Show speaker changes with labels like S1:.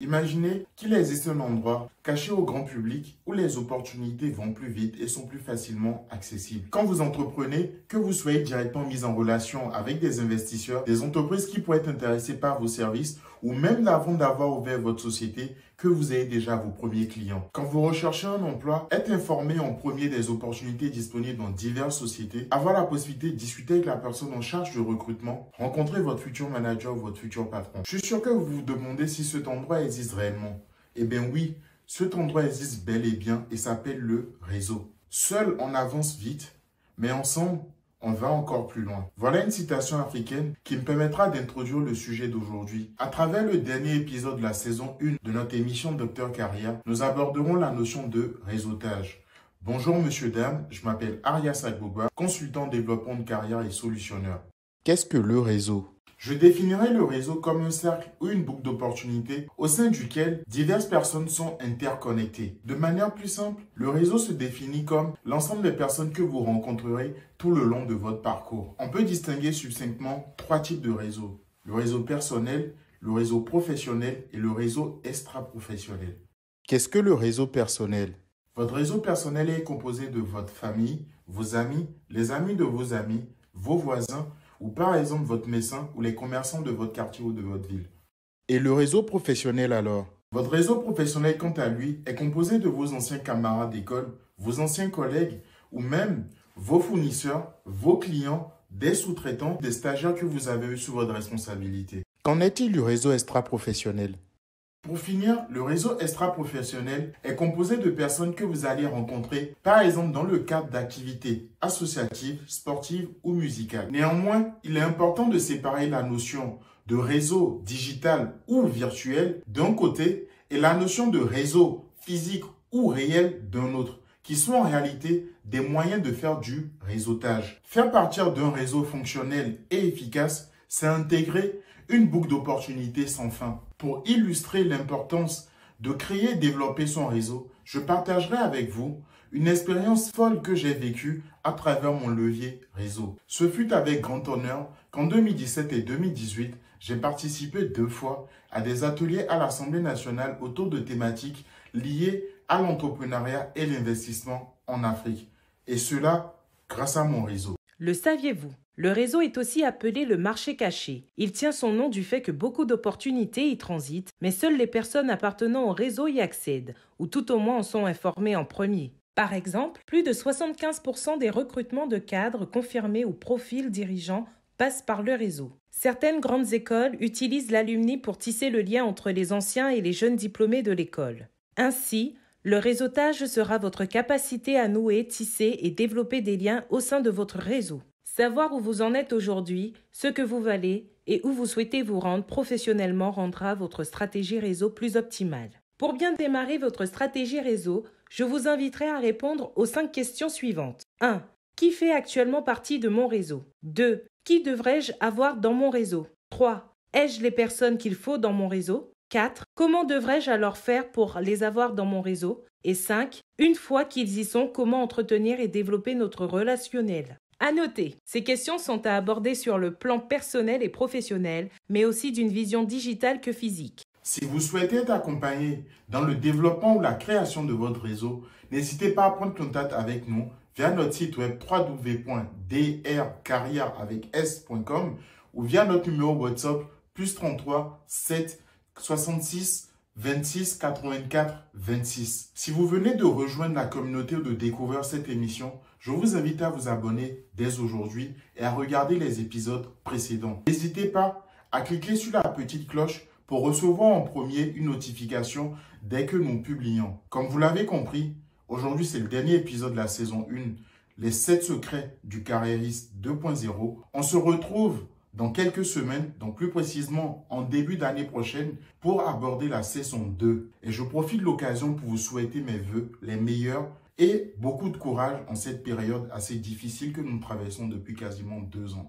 S1: Imaginez qu'il existe un endroit caché au grand public où les opportunités vont plus vite et sont plus facilement accessibles. Quand vous entreprenez, que vous soyez directement mis en relation avec des investisseurs, des entreprises qui pourraient être intéressées par vos services ou même avant d'avoir ouvert votre société, que vous ayez déjà vos premiers clients. Quand vous recherchez un emploi, être informé en premier des opportunités disponibles dans diverses sociétés, avoir la possibilité de discuter avec la personne en charge du recrutement, rencontrer votre futur manager ou votre futur patron. Je suis sûr que vous vous demandez si cet endroit existe réellement. Eh bien oui, cet endroit existe bel et bien et s'appelle le réseau. Seul, on avance vite, mais ensemble, on va encore plus loin. Voilà une citation africaine qui me permettra d'introduire le sujet d'aujourd'hui. À travers le dernier épisode de la saison 1 de notre émission Docteur Carrière, nous aborderons la notion de réseautage. Bonjour monsieur, dame, je m'appelle Arias Agbogba, consultant en développement de carrière et solutionneur. Qu'est-ce que le réseau ? Je définirai le réseau comme un cercle ou une boucle d'opportunités au sein duquel diverses personnes sont interconnectées. De manière plus simple, le réseau se définit comme l'ensemble des personnes que vous rencontrerez tout le long de votre parcours. On peut distinguer succinctement trois types de réseaux. Le réseau personnel, le réseau professionnel et le réseau extra-professionnel. Qu'est-ce que le réseau personnel ? Votre réseau personnel est composé de votre famille, vos amis, les amis de vos amis, vos voisins, ou par exemple votre médecin ou les commerçants de votre quartier ou de votre ville. Et le réseau professionnel alors? Votre réseau professionnel, quant à lui, est composé de vos anciens camarades d'école, vos anciens collègues ou même vos fournisseurs, vos clients, des sous-traitants, des stagiaires que vous avez eus sous votre responsabilité. Qu'en est-il du réseau extra-professionnel? Pour finir, le réseau extra-professionnel est composé de personnes que vous allez rencontrer, par exemple dans le cadre d'activités associatives, sportives ou musicales. Néanmoins, il est important de séparer la notion de réseau digital ou virtuel d'un côté et la notion de réseau physique ou réel d'un autre, qui sont en réalité des moyens de faire du réseautage. Faire partir d'un réseau fonctionnel et efficace, c'est intégrer une boucle d'opportunités sans fin. Pour illustrer l'importance de créer et développer son réseau, je partagerai avec vous une expérience folle que j'ai vécue à travers mon levier réseau. Ce fut avec grand honneur qu'en 2017 et 2018, j'ai participé 2 fois à des ateliers à l'Assemblée nationale autour de thématiques liées à l'entrepreneuriat et l'investissement en Afrique. Et cela grâce à mon réseau.
S2: Le saviez-vous ? Le réseau est aussi appelé le marché caché. Il tient son nom du fait que beaucoup d'opportunités y transitent, mais seules les personnes appartenant au réseau y accèdent, ou tout au moins en sont informées en premier. Par exemple, plus de 75% des recrutements de cadres confirmés au profil dirigeant passent par le réseau. Certaines grandes écoles utilisent l'alumni pour tisser le lien entre les anciens et les jeunes diplômés de l'école. Ainsi, le réseautage sera votre capacité à nouer, tisser et développer des liens au sein de votre réseau. Savoir où vous en êtes aujourd'hui, ce que vous valez et où vous souhaitez vous rendre professionnellement rendra votre stratégie réseau plus optimale. Pour bien démarrer votre stratégie réseau, je vous inviterai à répondre aux 5 questions suivantes. 1. Qui fait actuellement partie de mon réseau? 2. Qui devrais-je avoir dans mon réseau? 3. Ai-je les personnes qu'il faut dans mon réseau? 4. Comment devrais-je alors faire pour les avoir dans mon réseau? Et 5. Une fois qu'ils y sont, comment entretenir et développer notre relationnel? À noter, ces questions sont à aborder sur le plan personnel et professionnel, mais aussi d'une vision digitale que physique.
S1: Si vous souhaitez être accompagné dans le développement ou la création de votre réseau, n'hésitez pas à prendre contact avec nous via notre site web www.drcarrière.com ou via notre numéro WhatsApp +33 7 66 26 84 26. Si vous venez de rejoindre la communauté ou de découvrir cette émission, je vous invite à vous abonner dès aujourd'hui et à regarder les épisodes précédents. N'hésitez pas à cliquer sur la petite cloche pour recevoir en premier une notification dès que nous publions. Comme vous l'avez compris, aujourd'hui c'est le dernier épisode de la saison 1, les 7 secrets du carriériste 2.0. On se retrouve dans quelques semaines, donc plus précisément en début d'année prochaine, pour aborder la saison 2. Et je profite de l'occasion pour vous souhaiter mes vœux les meilleurs et beaucoup de courage en cette période assez difficile que nous traversons depuis quasiment 2 ans.